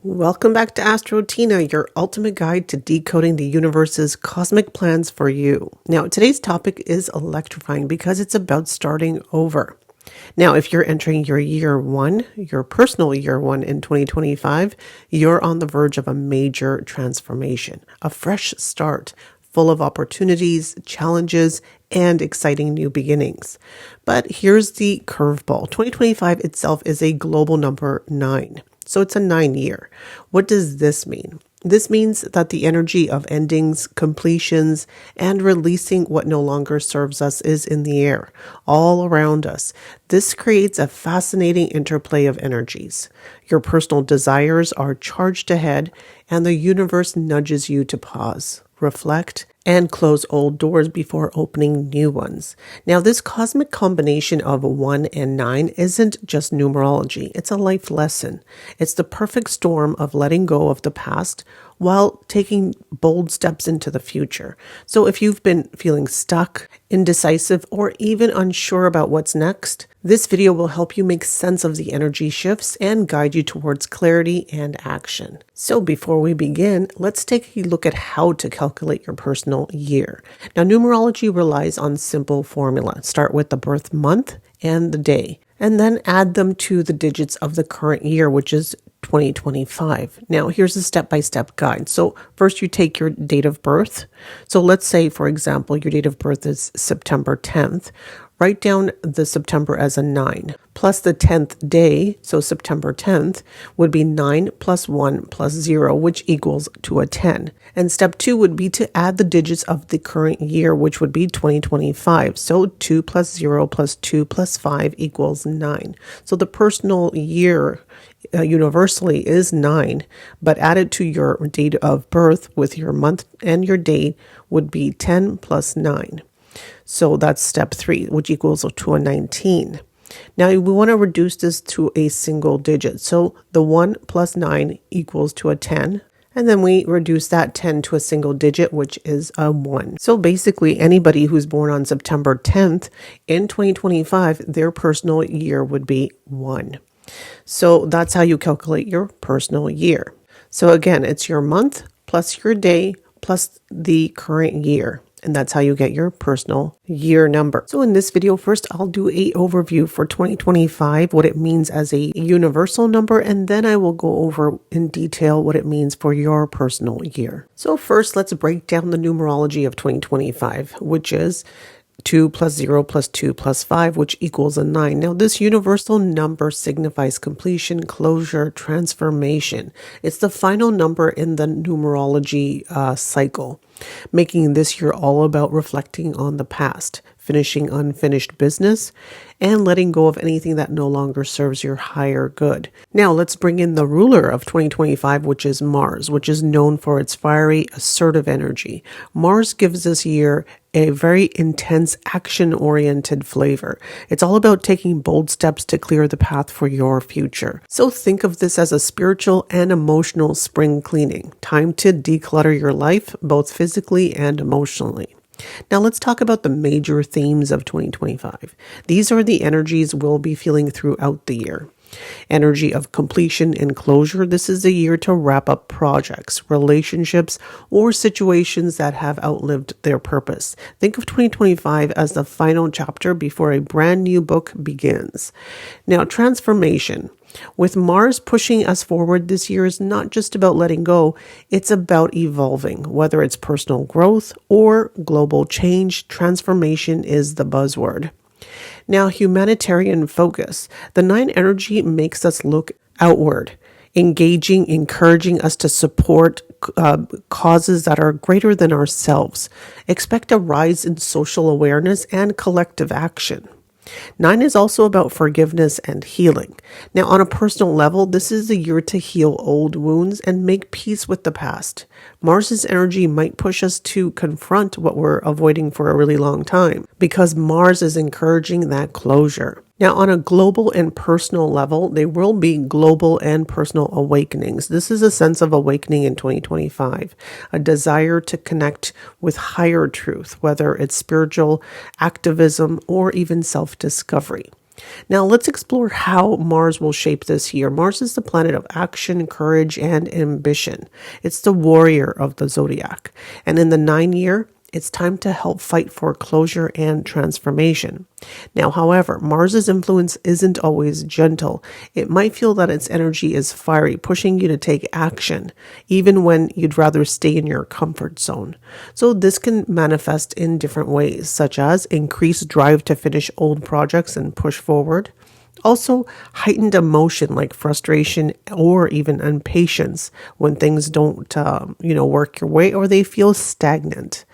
Welcome back to AstroTeena, your ultimate guide to decoding the universe's cosmic plans for you. Now, today's topic is electrifying because it's about starting over. Now, if you're entering your year one, your personal year one in 2025, you're on the verge of a major transformation, a fresh start, full of opportunities, challenges, and exciting new beginnings. But here's the curveball. 2025 itself is a global number 9. So it's a 9 year. What does this mean? This means that the energy of endings, completions, and releasing what no longer serves us is in the air, all around us. This creates a fascinating interplay of energies. Your personal desires are charged ahead, and the universe nudges you to pause, reflect, and close old doors before opening new ones. Now, this cosmic combination of 1 and 9 isn't just numerology. It's a life lesson. It's the perfect storm of letting go of the past while taking bold steps into the future. So if you've been feeling stuck, indecisive, or even unsure about what's next, this video will help you make sense of the energy shifts and guide you towards clarity and action. So before we begin, let's take a look at how to calculate your personal year. Now, numerology relies on simple formula. Start with the birth month and the day, and then add them to the digits of the current year, which is 2025. Now, here's a step-by-step guide. So first you take your date of birth. So let's say, for example, your date of birth is September 10th. Write down the September as a 9 plus the 10th day. So September 10th would be 9 plus 1 plus 0, which equals to a 10. And step 2 would be to add the digits of the current year, which would be 2025. So 2 plus 0 plus 2 plus 5 equals 9. So the personal year universally is 9, but added to your date of birth with your month and your date would be 10 plus 9. So that's step 3, which equals to a 19. Now we want to reduce this to a single digit. So the 1 plus 9 equals to a 10. And then we reduce that 10 to a single digit, which is a 1. So basically, anybody who's born on September 10th in 2025, their personal year would be 1. So that's how you calculate your personal year. So again, it's your month plus your day plus the current year. And that's how you get your personal year number. So in this video, first I'll do an overview for 2025, what it means as a universal number, and then I will go over in detail what it means for your personal year. So first, let's break down the numerology of 2025, which is 2 plus 0 plus 2 plus 5, which equals a 9. Now, this universal number signifies completion, closure, transformation. It's the final number in the numerology cycle, making this year all about reflecting on the past, finishing unfinished business, and letting go of anything that no longer serves your higher good. Now, let's bring in the ruler of 2025, which is Mars, which is known for its fiery, assertive energy. Mars gives this year a very intense, action-oriented flavor. It's all about taking bold steps to clear the path for your future. So think of this as a spiritual and emotional spring cleaning. Time to declutter your life, both physically and emotionally. Now let's talk about the major themes of 2025. These are the energies we'll be feeling throughout the year. Energy of completion and closure. This is a year to wrap up projects, relationships, or situations that have outlived their purpose. Think of 2025 as the final chapter before a brand new book begins. Now, transformation. With Mars pushing us forward, this year is not just about letting go, it's about evolving. Whether it's personal growth or global change, transformation is the buzzword. Now, humanitarian focus. The 9 energy makes us look outward, engaging, encouraging us to support causes that are greater than ourselves. Expect a rise in social awareness and collective action. 9 is also about forgiveness and healing. Now, on a personal level, this is a year to heal old wounds and make peace with the past. Mars's energy might push us to confront what we're avoiding for a really long time, because Mars is encouraging that closure. Now, on a global and personal level, there will be global and personal awakenings. This is a sense of awakening in 2025, a desire to connect with higher truth, whether it's spiritual activism or even self-discovery. Now, let's explore how Mars will shape this year. Mars is the planet of action, courage, and ambition. It's the warrior of the zodiac. And in the 9 year, it's time to help fight for closure and transformation. Now, however, Mars's influence isn't always gentle. It might feel that its energy is fiery, pushing you to take action, even when you'd rather stay in your comfort zone. So this can manifest in different ways, such as increased drive to finish old projects and push forward. Also, heightened emotion like frustration or even impatience when things don't, work your way or they feel stagnant.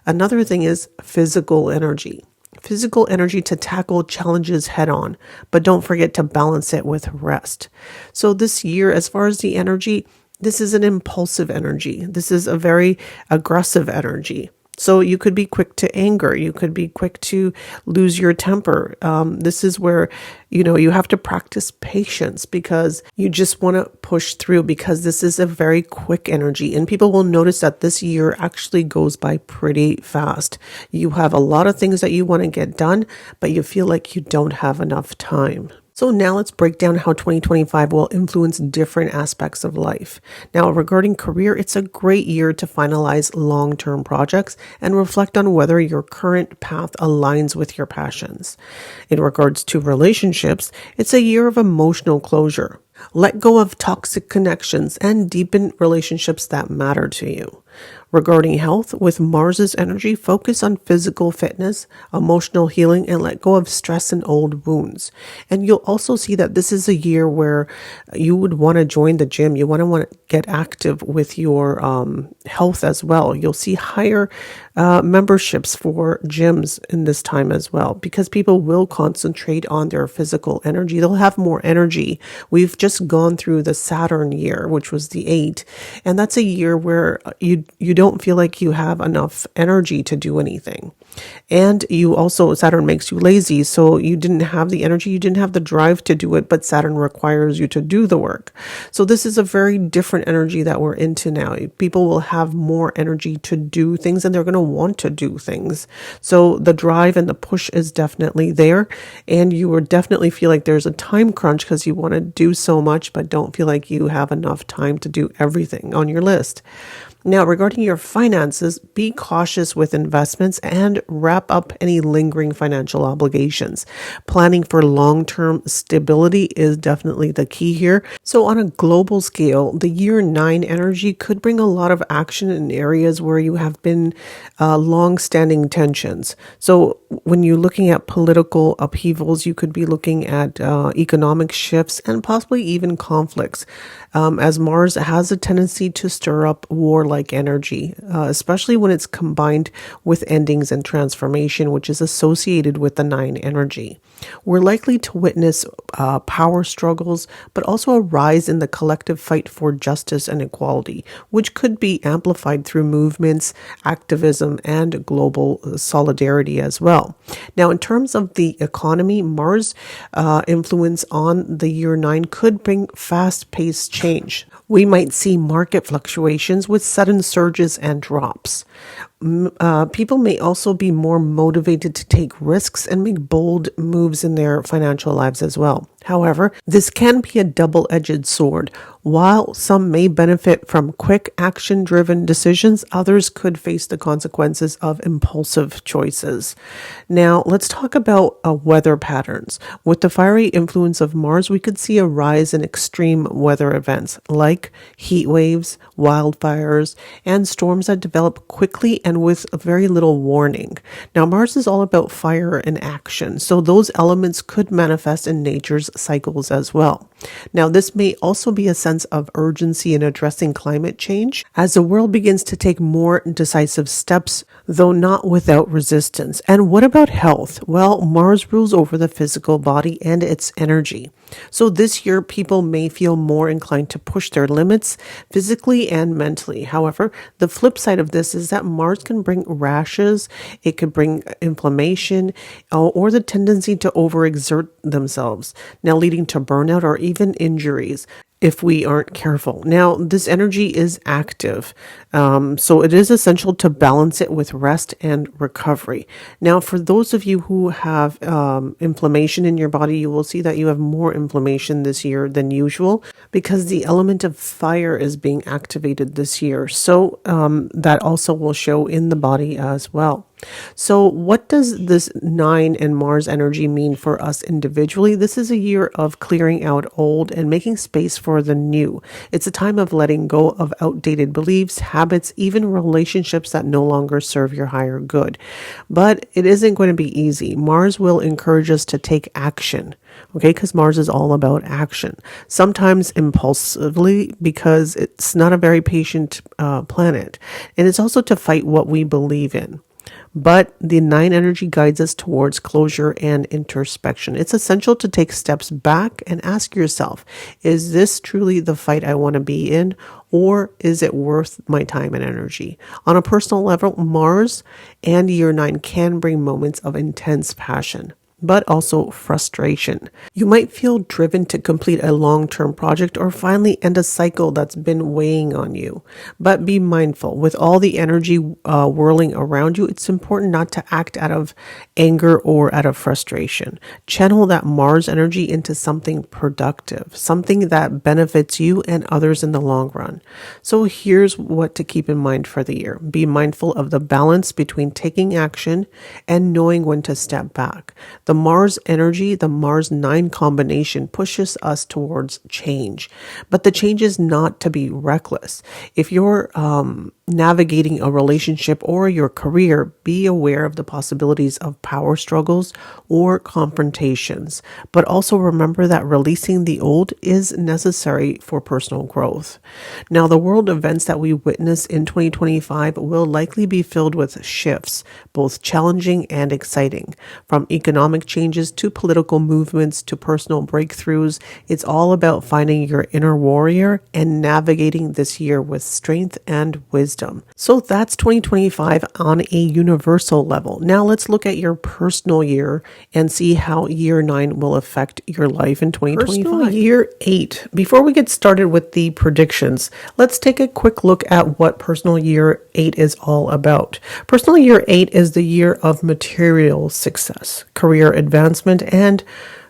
Another thing is physical energy. Physical energy to tackle challenges head on, but don't forget to balance it with rest. So this year, as far as the energy, this is an impulsive energy. This is a very aggressive energy. So you could be quick to anger. You could be quick to lose your temper. This is where, you have to practice patience because you just want to push through because this is a very quick energy. And people will notice that this year actually goes by pretty fast. You have a lot of things that you want to get done, but you feel like you don't have enough time. So now let's break down how 2025 will influence different aspects of life. Now, regarding career, it's a great year to finalize long-term projects and reflect on whether your current path aligns with your passions. In regards to relationships, it's a year of emotional closure. Let go of toxic connections and deepen relationships that matter to you. Regarding health, with Mars's energy, focus on physical fitness, emotional healing, and let go of stress and old wounds. And you'll also see that this is a year where you would want to join the gym. You want to get active with your health as well. You'll see higher memberships for gyms in this time as well, because people will concentrate on their physical energy. They'll have more energy. We've just gone through the Saturn year, which was the 8, and that's a year where you don't feel like you have enough energy to do anything. And you also, Saturn makes you lazy. So you didn't have the energy, you didn't have the drive to do it, but Saturn requires you to do the work. So this is a very different energy that we're into now. People will have more energy to do things and they're going to want to do things. So the drive and the push is definitely there. And you will definitely feel like there's a time crunch because you want to do so much, but don't feel like you have enough time to do everything on your list. Now, regarding your finances, be cautious with investments and wrap up any lingering financial obligations. Planning for long-term stability is definitely the key here. So on a global scale, the year 9 energy could bring a lot of action in areas where you have been long-standing tensions. So when you're looking at political upheavals, you could be looking at economic shifts and possibly even conflicts, as Mars has a tendency to stir up war-like energy, especially when it's combined with endings and transformation, which is associated with the 9 energy. We're likely to witness power struggles, but also a rise in the collective fight for justice and equality, which could be amplified through movements, activism, and global solidarity as well. Now, in terms of the economy, Mars' influence on the year 9 could bring fast-paced change. We might see market fluctuations with sudden surges and drops. People may also be more motivated to take risks and make bold moves in their financial lives as well. However, this can be a double-edged sword. While some may benefit from quick action-driven decisions, others could face the consequences of impulsive choices. Now, let's talk about weather patterns. With the fiery influence of Mars, we could see a rise in extreme weather events like heat waves, wildfires, and storms that develop quickly and with very little warning. Now, Mars is all about fire and action, so those elements could manifest in nature's cycles as well. Now, this may also be a sense of urgency in addressing climate change as the world begins to take more decisive steps, though not without resistance. And what about health? Well, Mars rules over the physical body and its energy. So this year, people may feel more inclined to push their limits physically and mentally. However, the flip side of this is that Mars can bring rashes, it could bring inflammation, or the tendency to overexert themselves, now leading to burnout or even injuries. if we aren't careful. Now, this energy is active, so it is essential to balance it with rest and recovery. Now, for those of you who have inflammation in your body, you will see that you have more inflammation this year than usual because the element of fire is being activated this year. So that also will show in the body as well. So what does this 9 and Mars energy mean for us individually? This is a year of clearing out old and making space for the new. It's a time of letting go of outdated beliefs, habits, even relationships that no longer serve your higher good. But it isn't going to be easy. Mars will encourage us to take action. Okay, because Mars is all about action, sometimes impulsively because it's not a very patient planet. And it's also to fight what we believe in. But the 9 energy guides us towards closure and introspection. It's essential to take steps back and ask yourself, is this truly the fight I want to be in, or is it worth my time and energy? On a personal level, Mars and year 9 can bring moments of intense passion, but also frustration. You might feel driven to complete a long-term project or finally end a cycle that's been weighing on you. But be mindful, with all the energy whirling around you, it's important not to act out of anger or out of frustration. Channel that Mars energy into something productive, something that benefits you and others in the long run. So here's what to keep in mind for the year. Be mindful of the balance between taking action and knowing when to step back. The Mars energy, the Mars 9 combination pushes us towards change, but the change is not to be reckless. If you're navigating a relationship or your career, be aware of the possibilities of power struggles or confrontations, but also remember that releasing the old is necessary for personal growth. Now, the world events that we witness in 2025 will likely be filled with shifts, both challenging and exciting, from economic changes to political movements to personal breakthroughs. It's all about finding your inner warrior and navigating this year with strength and wisdom. So that's 2025 on a universal level. Now let's look at your personal year and see how year 9 will affect your life in 2025. Personal year 8. Before we get started with the predictions, let's take a quick look at what personal year 8 is all about. Personal year 8 is the year of material success, career advancement, and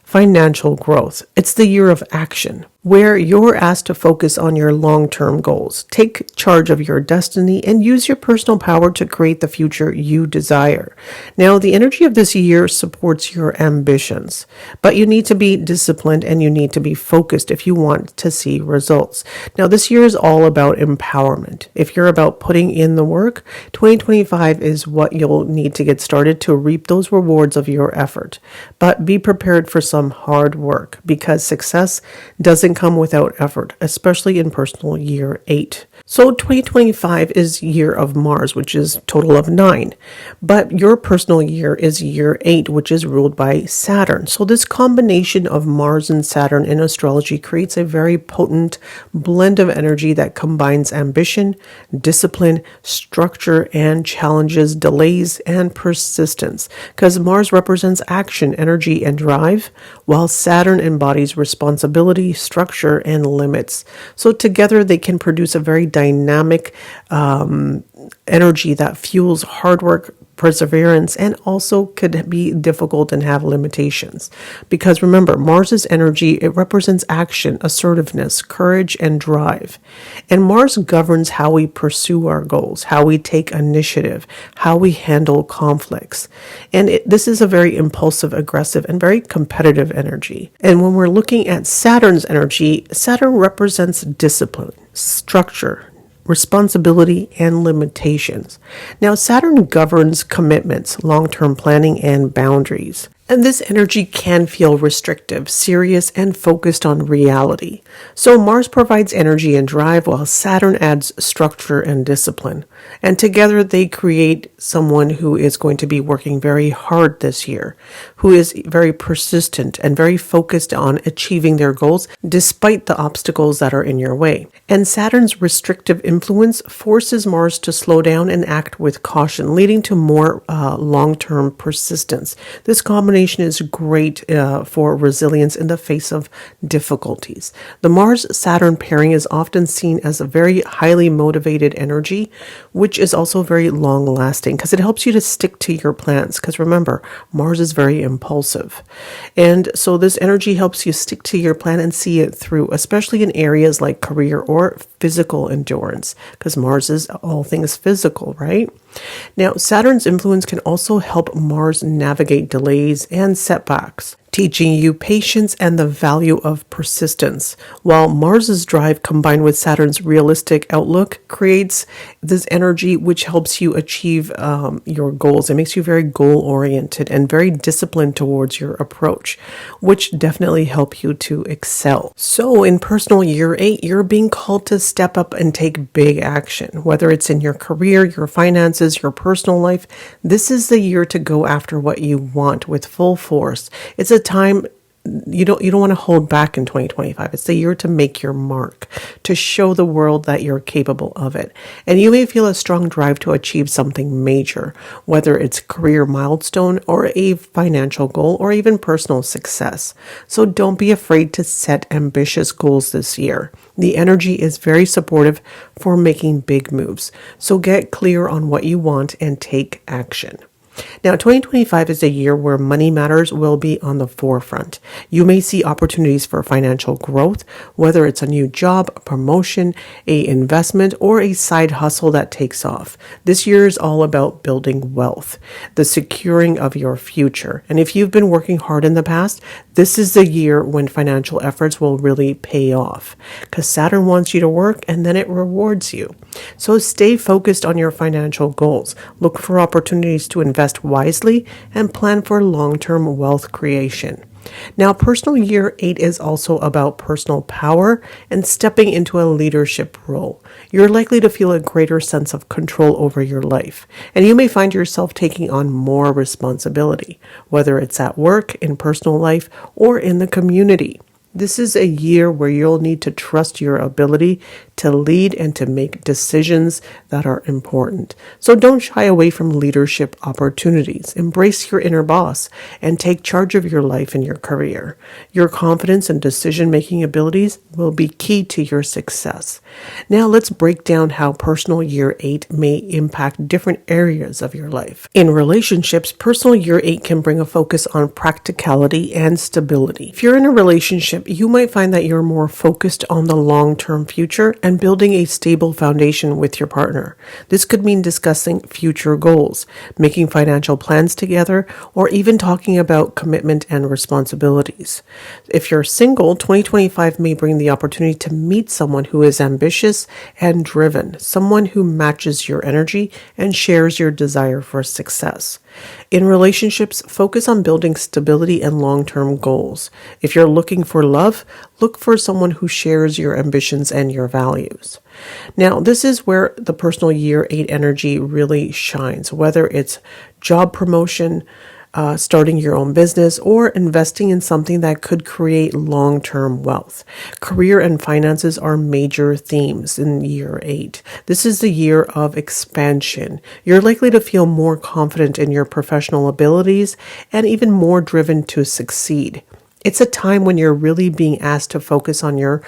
financial growth. It's the year of action, where you're asked to focus on your long-term goals, take charge of your destiny, and use your personal power to create the future you desire. Now, the energy of this year supports your ambitions, but you need to be disciplined and you need to be focused if you want to see results. Now, this year is all about empowerment. If you're about putting in the work, 2025 is what you'll need to get started to reap those rewards of your effort. But be prepared for some hard work, because success doesn't come without effort, especially in personal year 8. So 2025 is year of Mars, which is total of 9. But your personal year is year 8, which is ruled by Saturn. So this combination of Mars and Saturn in astrology creates a very potent blend of energy that combines ambition, discipline, structure, and challenges, delays, and persistence. Because Mars represents action, energy, and drive, while Saturn embodies responsibility, structure, and limits. So together they can produce a very dynamic energy that fuels hard work, perseverance, and also could be difficult and have limitations. Because remember, Mars's energy, it represents action, assertiveness, courage, and drive. And Mars governs how we pursue our goals, how we take initiative, how we handle conflicts. And this is a very impulsive, aggressive, and very competitive energy. And when we're looking at Saturn's energy, Saturn represents discipline, structure, responsibility, and limitations. Now, Saturn governs commitments, long-term planning, and boundaries. And this energy can feel restrictive, serious, and focused on reality. So Mars provides energy and drive, while Saturn adds structure and discipline. And together they create someone who is going to be working very hard this year, who is very persistent and very focused on achieving their goals despite the obstacles that are in your way. And Saturn's restrictive influence forces Mars to slow down and act with caution, leading to more long-term persistence. This combination is great for resilience in the face of difficulties. The Mars-Saturn pairing is often seen as a very highly motivated energy, which is also very long-lasting because it helps you to stick to your plans. Because remember, Mars is very impulsive. And so this energy helps you stick to your plan and see it through, especially in areas like career or physical endurance, because Mars is all things physical, right? Now, Saturn's influence can also help Mars navigate delays and setbacks, teaching you patience and the value of persistence. While Mars's drive combined with Saturn's realistic outlook creates this energy which helps you achieve your goals. It makes you very goal-oriented and very disciplined towards your approach, which definitely help you to excel. So in personal year 8, you're being called to step up and take big action, whether it's in your career, your finances, your personal life. This is the year to go after what you want with full force. It's a time you don't want to hold back in 2025. It's the year to make your mark, to show the world that you're capable of it. And you may feel a strong drive to achieve something major, whether it's a career milestone or a financial goal or even personal success. So don't be afraid to set ambitious goals this year. The energy is very supportive for making big moves. So get clear on what you want and take action. Now, 2025 is a year where money matters will be on the forefront. You may see opportunities for financial growth, whether it's a new job, a promotion, an investment, or a side hustle that takes off. This year is all about building wealth, the securing of your future. And if you've been working hard in the past, this is the year when financial efforts will really pay off, because Saturn wants you to work and then it rewards you. So stay focused on your financial goals. Look for opportunities to invest wisely and plan for long-term wealth creation. Now, personal year 8 is also about personal power and stepping into a leadership role. You're likely to feel a greater sense of control over your life, and you may find yourself taking on more responsibility, whether it's at work, in personal life, or in the community. This is a year where you'll need to trust your ability to lead and to make decisions that are important. So don't shy away from leadership opportunities. Embrace your inner boss and take charge of your life and your career. Your confidence and decision-making abilities will be key to your success. Now let's break down how personal year 8 may impact different areas of your life. In relationships, personal year 8 can bring a focus on practicality and stability. If you're in a relationship, you might find that you're more focused on the long-term future and building a stable foundation with your partner. This could mean discussing future goals, making financial plans together, or even talking about commitment and responsibilities. If you're single, 2025 may bring the opportunity to meet someone who is ambitious and driven, someone who matches your energy and shares your desire for success. In relationships, focus on building stability and long-term goals. If you're looking for love, look for someone who shares your ambitions and your values. Now, this is where the personal year 8 energy really shines, whether it's job promotion, starting your own business, or investing in something that could create long-term wealth. Career and finances are major themes in year 8. This is the year of expansion. You're likely to feel more confident in your professional abilities and even more driven to succeed. It's a time when you're really being asked to focus on your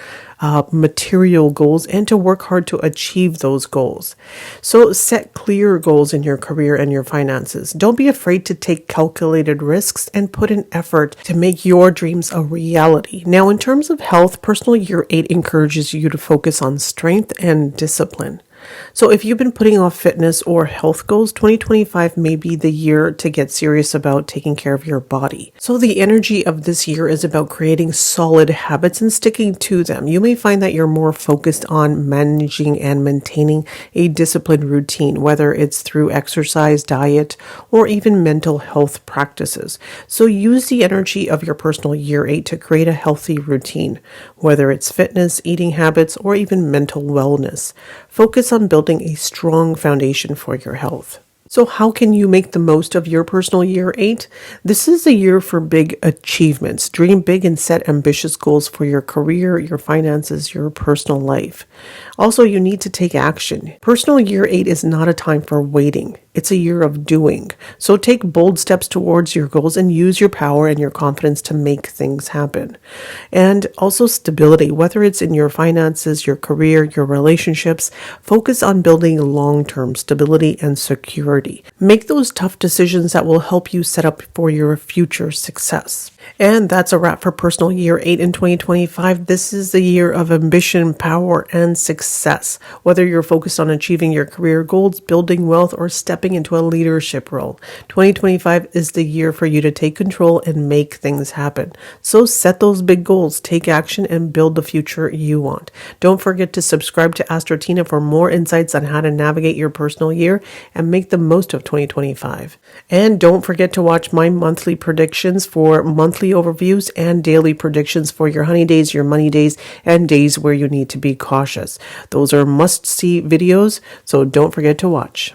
material goals and to work hard to achieve those goals. So set clear goals in your career and your finances. Don't be afraid to take calculated risks and put in effort to make your dreams a reality. Now, in terms of health, personal year 8 encourages you to focus on strength and discipline. So if you've been putting off fitness or health goals, 2025 may be the year to get serious about taking care of your body. So the energy of this year is about creating solid habits and sticking to them. You may find that you're more focused on managing and maintaining a disciplined routine, whether it's through exercise, diet, or even mental health practices. So use the energy of your personal year 8 to create a healthy routine, whether it's fitness, eating habits, or even mental wellness. Focus on building a strong foundation for your health. So how can you make the most of your personal year 8? This is a year for big achievements. Dream big and set ambitious goals for your career, your finances, your personal life. Also, you need to take action. Personal year 8 is not a time for waiting. It's a year of doing. So take bold steps towards your goals and use your power and your confidence to make things happen. And also stability, whether it's in your finances, your career, your relationships, focus on building long-term stability and security. Make those tough decisions that will help you set up for your future success. And that's a wrap for personal year 8 in 2025. This is the year of ambition, power, and success. Whether you're focused on achieving your career goals, building wealth, or stepping into a leadership role, 2025 is the year for you to take control and make things happen. So set those big goals, take action, and build the future you want. Don't forget to subscribe to AstroTeena for more insights on how to navigate your personal year and make the most of 2025. And don't forget to watch my monthly predictions for monthly overviews and daily predictions for your honey days, your money days, and days where you need to be cautious. Those are must-see videos, so don't forget to watch.